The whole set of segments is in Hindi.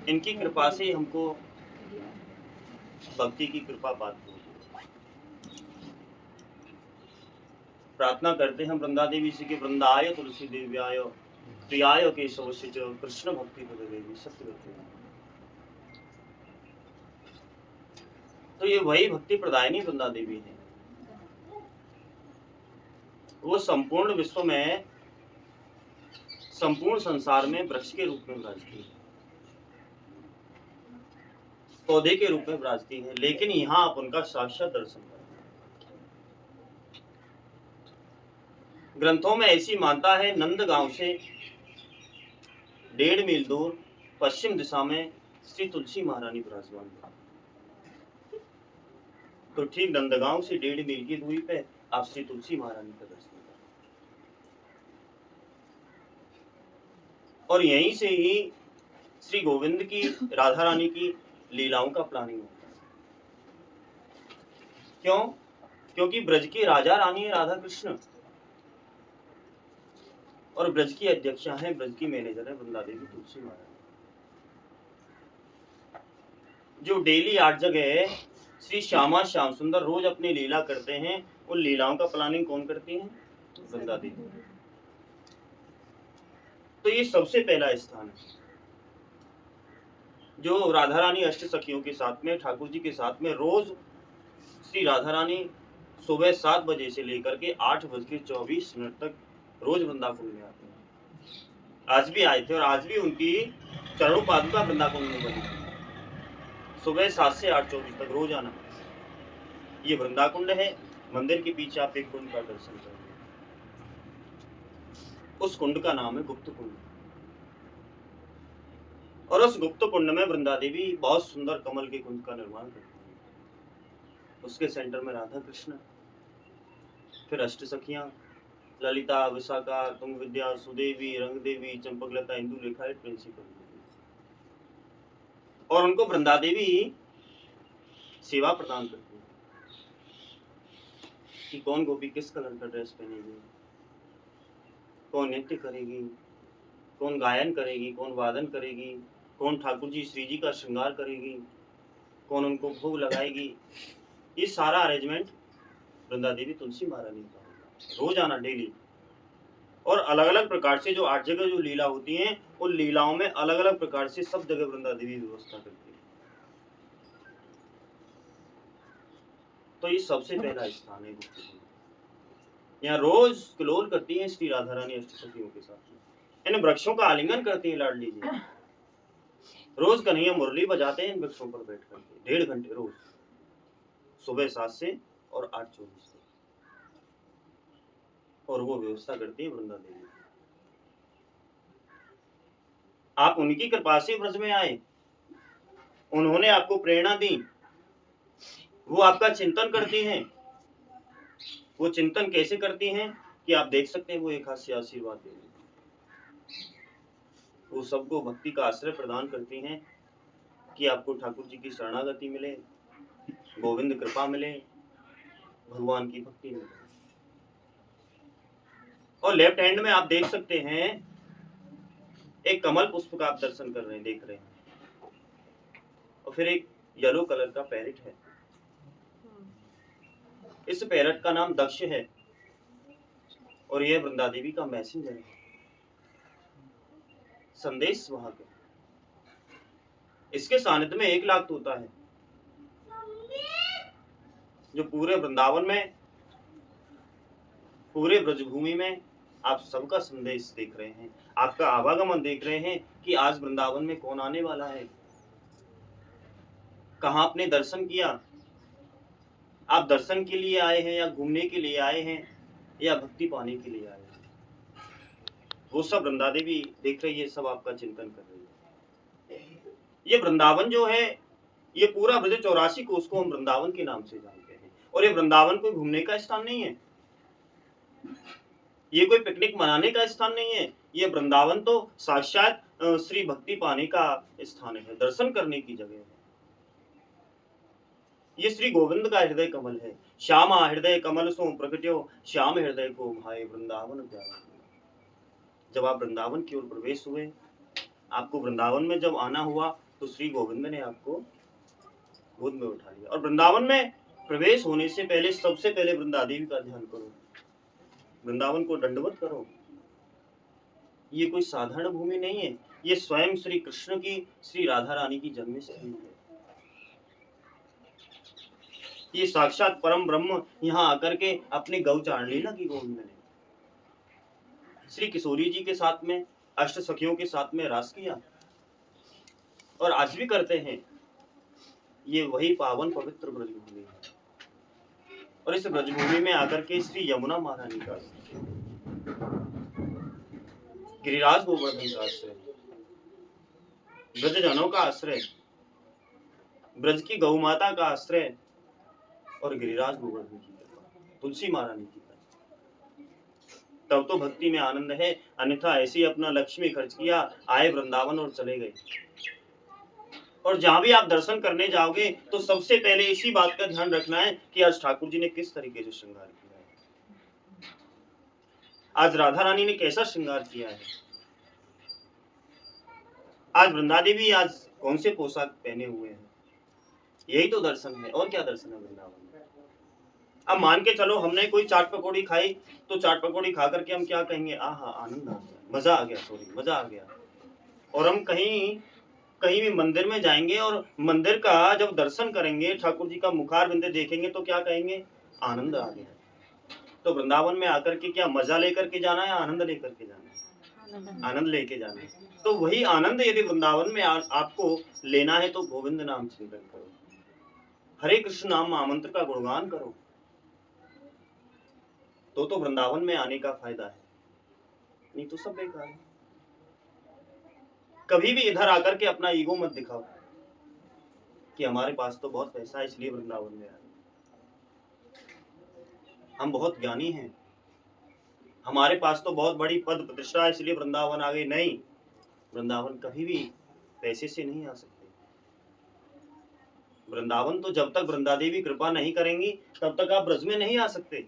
इनकी कृपा से हमको भक्ति की कृपा प्राप्त हुई। प्रार्थना करते हैं वृंदा देवी से कि वृंदाय तुलसी देव्याय प्रियाय केशवस्य च कृष्ण भक्ति पद देवी सत्य करते हैं। तो ये वही भक्ति प्रदायिनी वृंदा देवी है। वो संपूर्ण विश्व में, संपूर्ण संसार में वृक्ष के रूप में विराजती है, पौधे के रूप में विराजती है, लेकिन यहाँ आप उनका साक्षात दर्शन करें। ग्रंथों में ऐसी मानता है, नंदगांव से 1.5 मील दूर पश्चिम दिशा में श्री तुलसी महारानी विराजमान है। तो ठीक नंदगांव से 1.5 मील की दूरी पे आप श्री तुलसी महारानी का दर्शन करें। और यहीं से ही श्री गोविंद की, राधा रानी की लीलाओं का प्लानिंग होता है। क्यों? क्योंकि ब्रज की राजा रानी है राधा कृष्ण, और ब्रज की अध्यक्षा है, ब्रज की मैनेजर है वृंदा देवी तुलसी महारानी, जो डेली 8 जगह श्री श्यामा श्याम सुंदर रोज अपनी लीला करते हैं। उन लीलाओं का प्लानिंग कौन करती है? वृंदा देवी। तो ये सबसे पहला स्थान है जो राधा रानी अष्ट सखियों के साथ में, ठाकुर जी के साथ में रोज श्री राधा रानी सुबह 7 बजे से लेकर के 8:24 तक रोज वृंदाकुंड में आते हैं। आज भी आए थे और आज भी उनकी चरणों पादुका वृंदाकुंड में बनी थी। सुबह 7 से 8:24 तक रोज आना। ये वृंदाकुंड है। मंदिर के पीछे आप एक कुंड का दर्शन करेंगे। उस कुंड का नाम है गुप्त कुंड, और उस गुप्त कुंड में वृंदा देवी बहुत सुंदर कमल के कुंड का निर्माण करती है। उसके सेंटर में राधा कृष्ण, फिर अष्ट सखियां ललिता, विशाखा, तुंग विद्या, सुदेवी, रंग देवी, चंपकलता, इंदुलेखा, प्रिंसिपल, और उनको वृंदा देवी सेवा प्रदान करती है कि कौन गोपी किस कलर का ड्रेस पहनेगी, कौन नृत्य करेगी, कौन गायन करेगी, कौन वादन करेगी, कौन ठाकुर जी श्री जी का श्रृंगार करेगी, कौन उनको भोग लगाएगी। ये सारा अरेंजमेंट वृंदा देवी तुलसी महारानी का होगा। रोज आना डेली, और अलग अलग प्रकार से जो 8 जगह जो लीला होती हैं, उन लीलाओं में अलग अलग प्रकार से सब जगह वृंदा देवी व्यवस्था करती है। तो ये सबसे पहला स्थान है गुप्त कुंड। यहाँ रोज क्लोल करती है श्री राधा रानी अष्ट सखियों के साथ। इन वृक्षों का आलिंगन करती है लाडली जी। रोज कन्हैया मुरली बजाते हैं इन वृक्षों पर बैठ करके 1.5 घंटे रोज, सुबह 7 से और 8:24 तक, और वो व्यवस्था करती है वृंदा देवी। आप उनकी कृपा से ब्रज में आए, उन्होंने आपको प्रेरणा दी, वो आपका चिंतन करती हैं। वो चिंतन कैसे करती हैं कि आप देख सकते हैं, वो एक हाथ से आशीर्वाद दे रही हैं। वो सबको भक्ति का आश्रय प्रदान करती हैं कि आपको ठाकुर जी की शरणागति मिले, गोविंद कृपा मिले, भगवान की भक्ति मिले। और लेफ्ट हैंड में आप देख सकते हैं एक कमल पुष्प का आप दर्शन कर रहे हैं, देख रहे हैं, और फिर एक येलो कलर का पैरेट है। इस पैरेट का नाम दक्ष है, और यह वृंदा देवी का मैसेंजर है, संदेश वाहक है। इसके सानिध्य में 1 लाख तोता है, जो पूरे वृंदावन में, पूरे ब्रजभूमि में आप सबका संदेश देख रहे हैं, आपका आवागमन देख रहे हैं कि आज वृंदावन में कौन आने वाला है, कहाँ आपने दर्शन किया। आप दर्शन के लिए आए हैं या घूमने के लिए आए हैं या भक्ति पाने के लिए आए हैं, वो सब वृंदा देवी देख रही है, सब आपका चिंतन कर रही है। ये वृंदावन जो है, ये पूरा ब्रज 84 कोस को हम वृंदावन के नाम से जानते हैं। और ये वृंदावन कोई घूमने का स्थान नहीं है, ये कोई पिकनिक मनाने का स्थान नहीं है। ये वृंदावन तो साक्षात श्री भक्ति पाने का स्थान है, दर्शन करने की जगह है। ये श्री गोविंद का हृदय कमल है। श्यामा हृदय कमल सो प्रकट्यो, श्याम हृदय को भाई वृंदावन प्यारा। जब आप वृंदावन की ओर प्रवेश हुए, आपको वृंदावन में जब आना हुआ, तो श्री गोविंद ने आपको गोद में उठा लिया। और वृंदावन में प्रवेश होने से पहले सबसे पहले वृंदा देवी का ध्यान करो, वृंदावन को दंडवत करो। ये कोई साधारण भूमि नहीं है, ये स्वयं श्री कृष्ण की, श्री राधा रानी की जन्मस्थली है। ये साक्षात परम ब्रह्म यहाँ आकर के अपनी गौ चारण लीला की गोविंद ने श्री किशोरी जी के साथ में, अष्ट सखियों के साथ में रास किया, और आज भी करते हैं। ये वही पावन पवित्र ब्रजभूमि है। और इस ब्रजभूमि में आकर के श्री यमुना महारानी का, गिरिराज गोवर्धन का आश्रय, ब्रजजनों का आश्रय, ब्रज की गौ माता का आश्रय, और गिरिराज गोवर्धन की कृपा, तुलसी महारानी की कृपा, तब तो भक्ति में आनंद है। अन्यथा ऐसे ही अपना लक्ष्मी खर्च किया, आए वृंदावन और चले गए। और जहां भी आप दर्शन करने जाओगे तो सबसे पहले इसी बात का ध्यान रखना है कि आज ठाकुर जी ने किस तरीके से श्रृंगार किया है, आज राधा रानी ने कैसा श्रृंगार किया है, आज वृंदा देवी आज कौन से पोशाक पहने हुए हैं। यही तो दर्शन है, और क्या दर्शन है वृंदावन में। अब मान के चलो हमने कोई चाट पकौड़ी खाई, तो चाट पकौड़ी खा करके हम क्या कहेंगे, आहा आनंद आ गया, मजा आ गया, सॉरी मजा आ गया। और हम कहीं भी मंदिर में जाएंगे और मंदिर का जब दर्शन करेंगे, ठाकुर जी का मुखारविंद देखेंगे, तो क्या कहेंगे, आनंद आ गया। तो वृंदावन में आकर के क्या मजा लेकर के जाना है, आनंद लेकर के जाना है, आनंद लेके जाना है। तो वही आनंद यदि वृंदावन में आपको लेना है तो गोविंद नाम चिंतन करो, हरे कृष्ण नाम महामंत्र का गुणगान करो, तो वृंदावन में आने का फायदा है, नहीं तो सब बेकार है। कभी भी इधर आकर के अपना ईगो मत दिखाओ कि हमारे पास तो बहुत पैसा है इसलिए वृंदावन में आए, हम बहुत ज्ञानी हैं, हमारे पास तो बहुत बड़ी पद प्रतिष्ठा है इसलिए वृंदावन आ गए। नहीं, वृंदावन कभी भी पैसे से नहीं आ सकते। वृंदावन तो जब तक वृंदा देवी कृपा नहीं करेंगी तब तक आप ब्रज में नहीं आ सकते।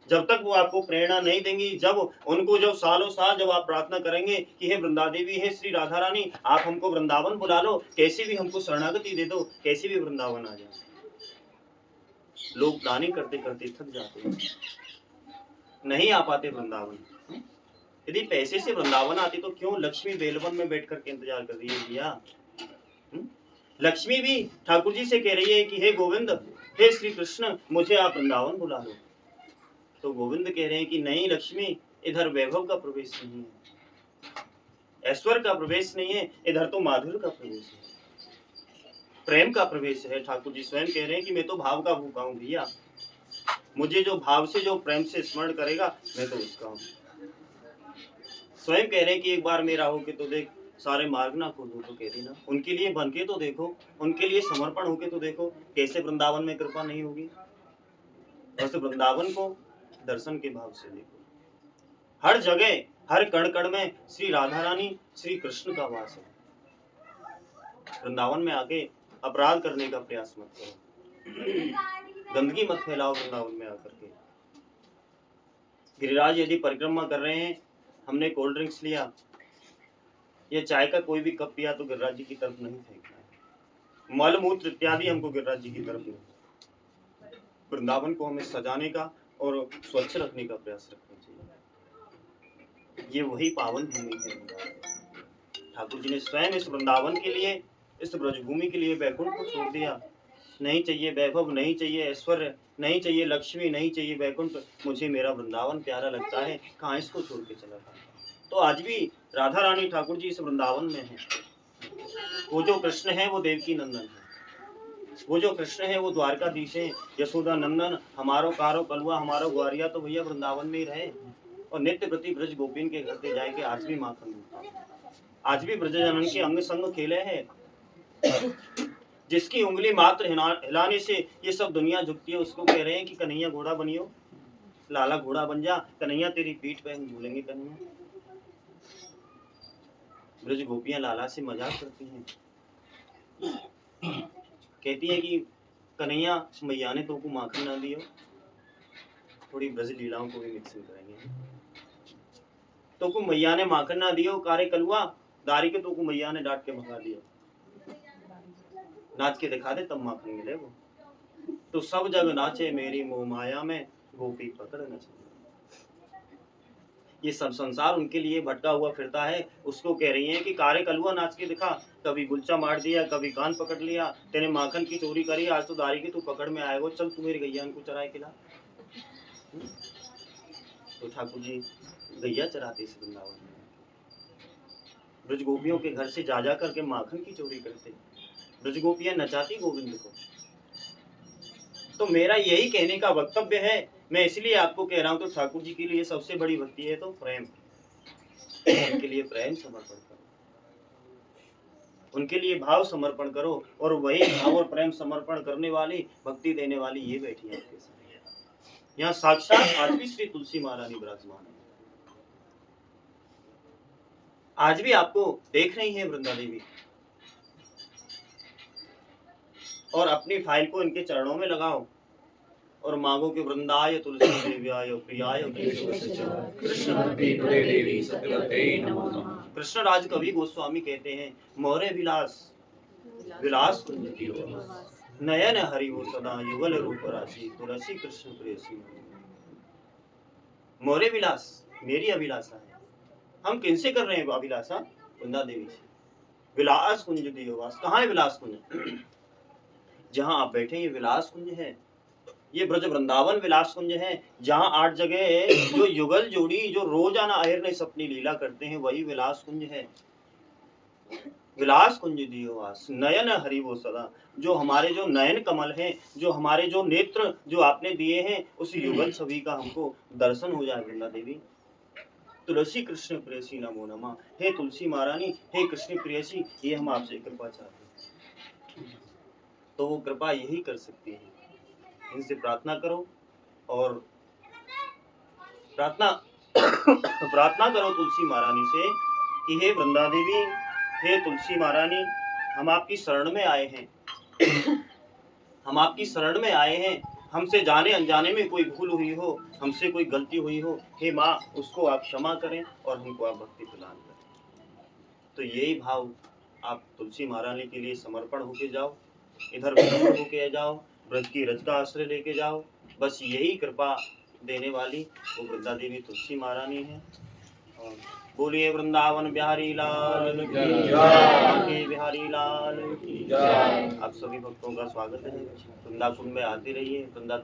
जब तक वो आपको प्रेरणा नहीं देंगी, जब उनको जब सालों साल जब आप प्रार्थना करेंगे कि हे वृंदा देवी, हे श्री राधा रानी, आप हमको वृंदावन बुला लो, कैसे भी हमको शरणागति दे दो, कैसे भी वृंदावन आ जाए। लोग प्लानिंग करते करते थक जाते हैं, नहीं आ पाते वृंदावन। यदि पैसे से वृंदावन आती तो क्यों लक्ष्मी बेलवन में बैठ करके इंतजार कर रही है भैया। लक्ष्मी भी ठाकुर जी से कह रही है कि हे गोविंद, हे श्री कृष्ण, मुझे आप वृंदावन बुला लो। तो गोविंद कह रहे हैं कि नहीं लक्ष्मी, इधर वैभव का प्रवेश नहीं है, ऐश्वर्य का प्रवेश नहीं है, इधर तो माधुर्य का प्रवेश है, प्रेम का प्रवेश है। ठाकुर जी स्वयं कह रहे हैं कि मैं तो भाव का भूखा हूं भैया, मुझे जो भाव से जो प्रेम से स्मरण करेगा मैं तो उसका हूं। स्वयं कह रहे हैं कि एक बार मेरा होके तो देख, सारे मार्ग ना खोलो तो कह रही ना, उनके लिए बन के तो देखो, उनके लिए समर्पण होके तो देखो, कैसे वृंदावन में कृपा नहीं होगी। बस वृंदावन को दर्शन के भाव से देखो, हर जगह हर कण कण में श्री राधा रानी श्री कृष्ण का वास है। वृंदावन में आके अपराध करने का प्रयास मत करो, गंदगी मत फैलाओ वृंदावन में आकर के। गिरिराज यदि परिक्रमा कर रहे हैं, हमने कोल्ड ड्रिंक्स लिया या चाय का कोई भी कप पिया तो गिरिराज जी की तरफ नहीं फेंकना है, मल मूत्र इत्यादि हमको गिरिराज जी की तरफ नहीं। वृंदावन को हमें सजाने का और स्वच्छ रखने का प्रयास रखना चाहिए। ये वही पावन भूमि है। ठाकुर जी ने स्वयं इस वृंदावन के लिए, इस ब्रजभूमि के लिए वैकुंठ को छोड़ दिया। नहीं चाहिए वैभव, नहीं चाहिए ऐश्वर्य, नहीं चाहिए लक्ष्मी, नहीं चाहिए वैकुंठ, मुझे मेरा वृंदावन प्यारा लगता है, कहाँ इसको छोड़ के चला था। तो आज भी राधा रानी ठाकुर जी इस वृंदावन में है। वो जो कृष्ण है वो देवकी नंदन है, वो जो कृष्ण है वो द्वारकाधीश है, यशोदा नंदन, हमारो कारो कलुआ, हमारो ग्वारिया तो भैया वृंदावन में ही रहे और नित्य प्रति ब्रज गोपिन के घर पे जाके आज भी माखन मिलता, आज भी ब्रजजनन के अंग संग खेले हैं। जिसकी उंगली मात्र हिलाने से ये सब दुनिया झुकती है, उसको कह रहे हैं कि कन्हैया घोड़ा बनियो, लाला घोड़ा बन जा, कन्हैया तेरी पीठ पे हम झूलेंगे। कन्हैया, ब्रज गोपियां लाला से मजाक करती हैं, कहती है कि कन्हैया मैया ने तो को माखन ना दियो, थोड़ी ब्रज लीलाओं को भी मिक्सिंग करेंगे। तो को मैया ने माखन ना दियो, कारे कलुआ दारी के तो को मैया ने डांट के भगा दिया। नाच के दिखा दे तब माखन मिले वो। तो सब जग नाचे मेरी मोह माया में, गोपी पकड़ न चले। ये सब संसार उनके लिए भटका हुआ फिरता है। उसको कह रही है कि कारे कलुआ नाच के दिखा, कभी गुलचा मार दिया, कभी कान पकड़ लिया, तेने माखन की चोरी करी, आज तो दारी की तू पकड़ में आएगा, चल तू मेरी गैया को चराए खिला। तो ठाकुर जी गैया चराते इस वृंदावन में, ब्रज गोपियों के घर से जा जा करके माखन की चोरी करते, ब्रज गोपियां नचाती गोविंद को। तो मेरा यही कहने का वक्तव्य है, मैं इसलिए आपको कह रहा हूं। तो ठाकुर जी के लिए सबसे बड़ी भक्ति है तो प्रेम, उनके लिए प्रेम समर्पण करो, उनके लिए भाव समर्पण करो, और वही भाव और प्रेम समर्पण करने वाली, भक्ति देने वाली ये बैठी है आपके साथ। यहाँ साक्षात आज भी श्री तुलसी महारानी विराजमान है, आज भी आपको देख रही है वृंदा देवी, और अपनी फाइल को इनके चरणों में लगाओ और मांगो कि वृंदाय तुलसी देव्याय प्रियाय कृष्ण राज कवि गोस्वामी कहते हैं, मोरे विलास विलास कुंज नयन हरि वो सदा युगल रूप राशि, तुलसी कृष्ण प्रेयसी। मोरे विलास मेरी अभिलाषा है। हम किनसे कर रहे हैं अभिलाषा? वृंदा देवी से। विलास कुंज दियोवास, कहाँ है विलास कुंज? जहां आप बैठे ये विलास कुंज है, ये ब्रज वृंदावन विलास कुंज है, जहां 8 जगह जो युगल जोड़ी जो रोजाना अहिर्निश अपनी लीला करते हैं, वही विलास कुंज है। विलास कुंज दियोवास नयन हरि वो सदा, जो हमारे जो नयन कमल हैं, जो हमारे जो नेत्र जो आपने दिए हैं, उस युगल छवि का हमको दर्शन हो जाए वृंदा देवी। तुलसी कृष्ण प्रेयसी नमो नमः। हे तुलसी महारानी, हे कृष्ण प्रेयसी, ये हम आपसे कृपा चाहते हैं। तो वो कृपा यही कर सकती है, इनसे प्रार्थना करो और प्रार्थना प्रार्थना करो तुलसी महारानी से कि हे वृंदा देवी, हे तुलसी महारानी, हम आपकी शरण में आए हैं, हम आपकी शरण में आए हैं। हमसे जाने अनजाने में कोई भूल हुई हो, हमसे कोई गलती हुई हो, हे माँ उसको आप क्षमा करें और हमको आप भक्ति प्रदान करें। तो यही भाव आप तुलसी महारानी के लिए समर्पण होके जाओ, इधर विनम्र होके जाओ, ब्रज की रज का आश्रय लेके जाओ। बस यही कृपा देने वाली वो वृंदा देवी तुलसी महारानी है। और बोलिए वृंदावन बिहारी लाल की जय, बिहारी लाल की जय। आप सभी भक्तों का स्वागत है, वृंदाकुंड में आते रहिए। वृंदा